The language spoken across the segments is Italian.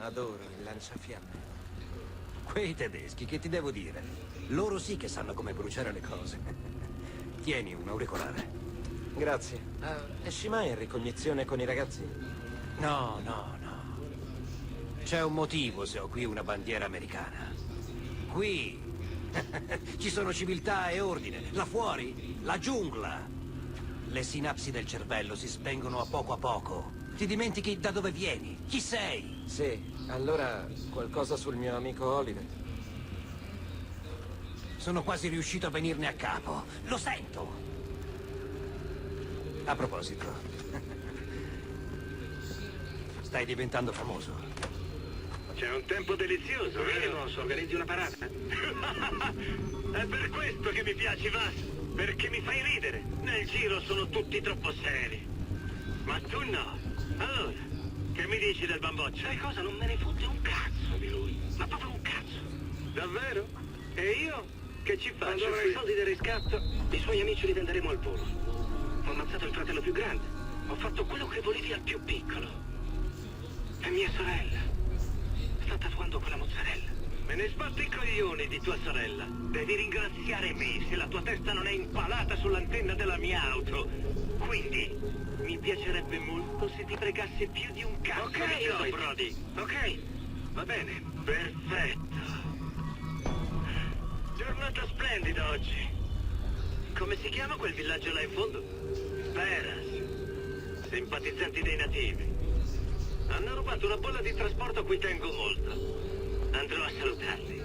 Adoro il lanciafiamme. Quei tedeschi, che ti devo dire? Loro sì che sanno come bruciare le cose. Tieni un auricolare. Grazie. Esci mai in ricognizione con i ragazzi? No, no, no. C'è un motivo se ho qui una bandiera americana. Qui ci sono civiltà e ordine. Là fuori, la giungla. Le sinapsi del cervello si spengono a poco. Ti dimentichi da dove vieni. Chi sei? Sì, allora qualcosa sul mio amico Oliver. Sono quasi riuscito a venirne a capo. Lo sento. A proposito, stai diventando famoso. C'è un tempo delizioso, vero? Organizzi una parata? È per questo che mi piaci, Vas. Perché mi fai ridere. Nel giro sono tutti troppo seri. Ma tu no. Allora, che mi dici del bamboccio? Sai cosa? Non me ne fotte un cazzo di lui. Ma proprio un cazzo. Davvero? E io? Che ci faccio? Quando avrai i soldi del riscatto, i suoi amici li venderemo al volo. Ho ammazzato il fratello più grande. Ho fatto quello che volevi al più piccolo. E mia sorella sta tatuando quella mozzarella. Me ne sbatto i coglioni di tua sorella. Devi ringraziare me se la tua testa non è impalata sull'antenna della mia auto. Quindi, mi piacerebbe molto se ti pregassi più di un cazzo. Ok, Brody. Ok, va bene. Perfetto. Giornata splendida oggi. Come si chiama quel villaggio là in fondo? Veras. Simpatizzanti dei nativi. Hanno rubato una bolla di trasporto a cui tengo molto. Andrò a salutarli.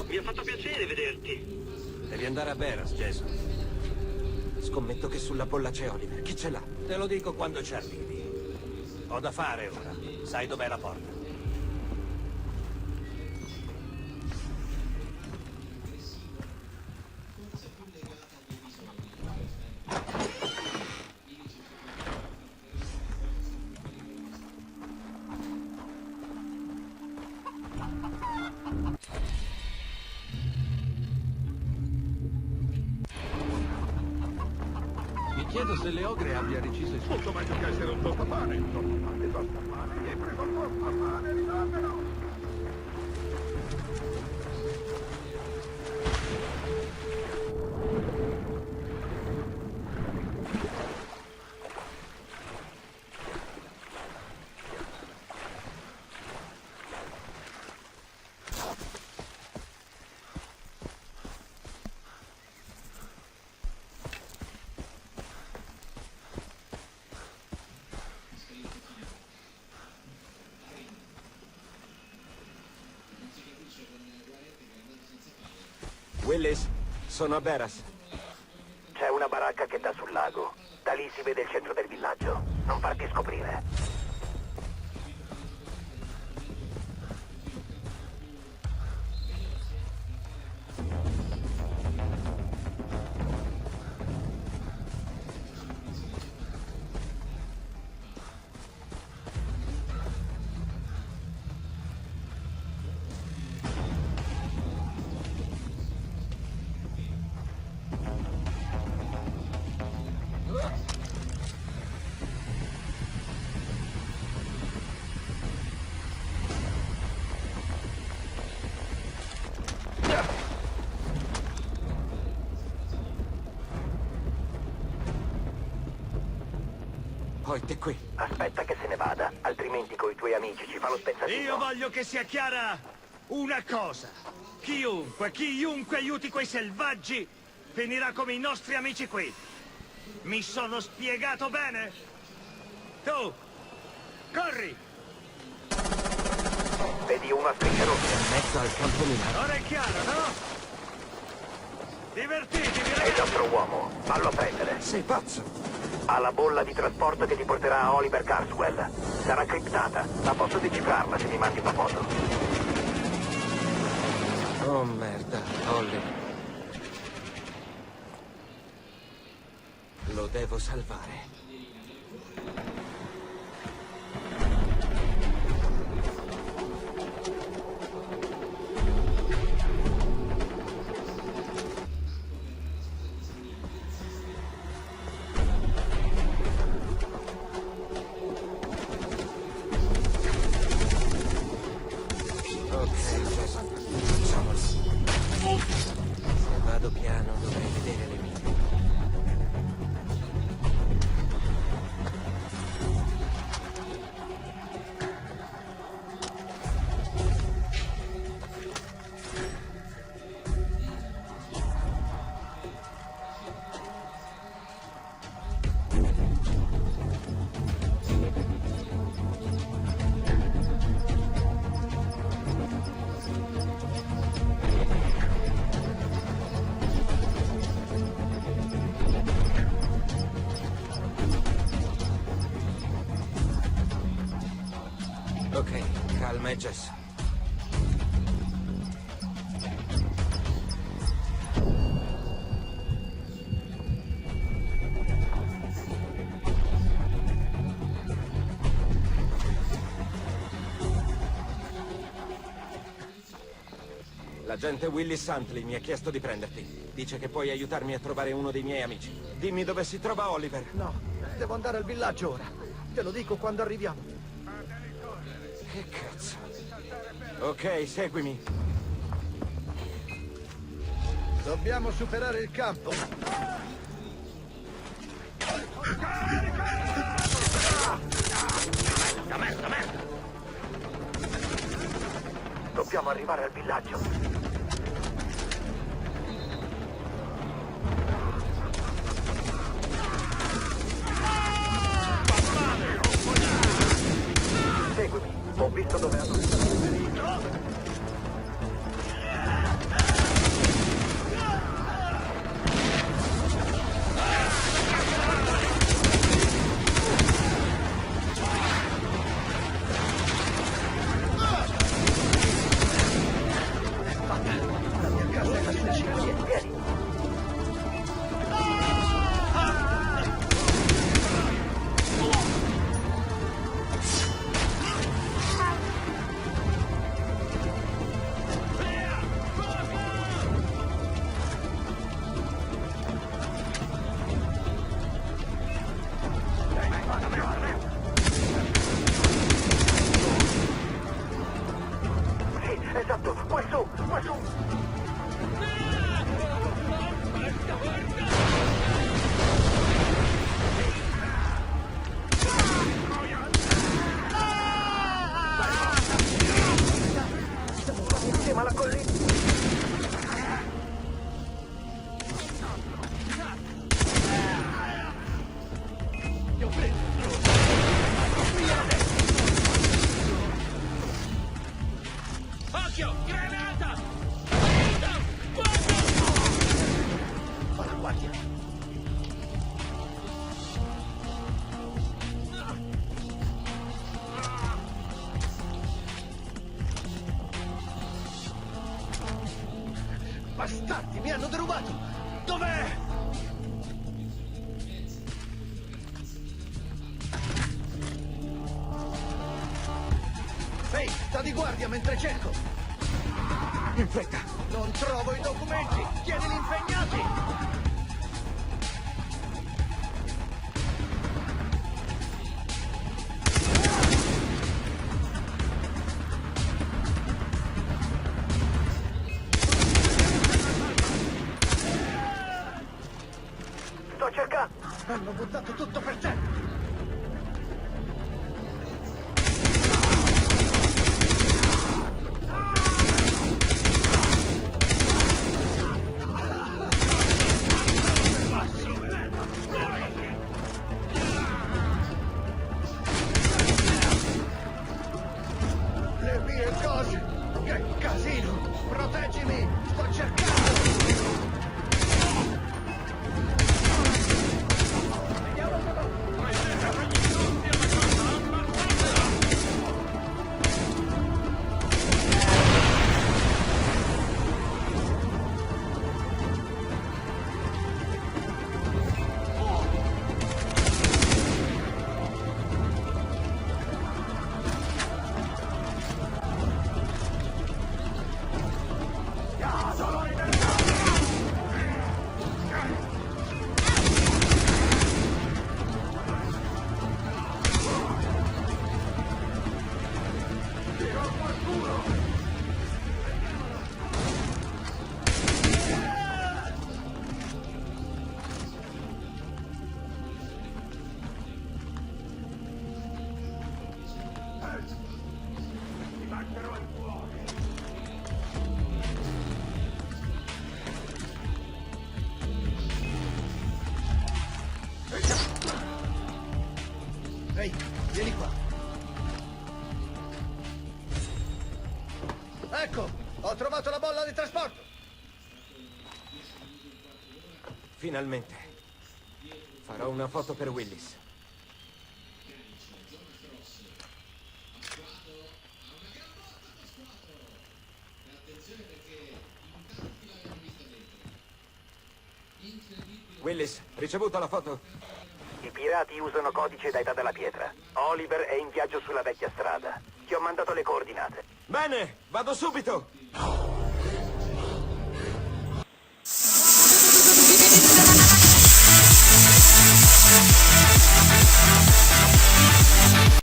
Mi ha fatto piacere vederti. Devi andare a Veras, Jason. Scommetto che sulla bolla c'è Oliver. Chi ce l'ha? Te lo dico quando ci arrivi. Ho da fare ora. Sai dov'è la porta? Mi chiedo se le ogre abbia reciso il suo... Molto meglio che essere un tostapane. Tostapane, mi hai preso il tostapane, ridammelo. Willis, sono a Veras. C'è una baracca che dà sul lago. Da lì si vede il centro del villaggio. Non farti scoprire. Hoyt è qui. Aspetta che se ne vada, altrimenti coi tuoi amici ci fa lo spezzatino. Io voglio che sia chiara una cosa. Chiunque aiuti quei selvaggi finirà come i nostri amici qui. Mi sono spiegato bene? Tu, corri! Vedi una striscia rossa? In mezzo al campo minato. Ora è chiaro, no? Divertitevi, È il ragazzi! nostro uomo. Fallo a prendere. Sei pazzo? Ha la bolla di trasporto che ti porterà a Oliver Carswell. Sarà criptata, ma posso decifrarla se mi mandi una foto. Oh merda, Ollie. Lo devo salvare. Vado piano, dovrei vedere le mine. Ok, calma e gesso. L'agente Willis Huntley mi ha chiesto di prenderti. Dice che puoi aiutarmi a trovare uno dei miei amici. Dimmi dove si trova Oliver. No, devo andare al villaggio ora. Te lo dico quando arriviamo. Che cazzo? Ok, seguimi. Dobbiamo superare il campo. Dobbiamo arrivare al villaggio. Seguimi, ho visto dove hanno ferito. La mia casa è la Sicilia. Vieni. Sì, esatto, qua su, qua su. Siamo quasi insieme alla collina. Ti ho preso. Occhio! Granata! Fa la guardia. Bastardi, mi hanno derubato! Dov'è? Ehi, sta di guardia mentre cerco! In fretta. Non trovo i documenti! Tienili impegnati! Sto cercando. Hanno buttato tutto per te! Le mie cose! Che casino! Proteggimi! Sto cercando! Vieni qua. Ecco, ho trovato la bolla di trasporto. Finalmente. Farò una foto per Willis. Willis, ricevuto la foto? I pirati usano codice da Età della Pietra. Oliver è in viaggio sulla vecchia strada. Ti ho mandato le coordinate. Bene, vado subito!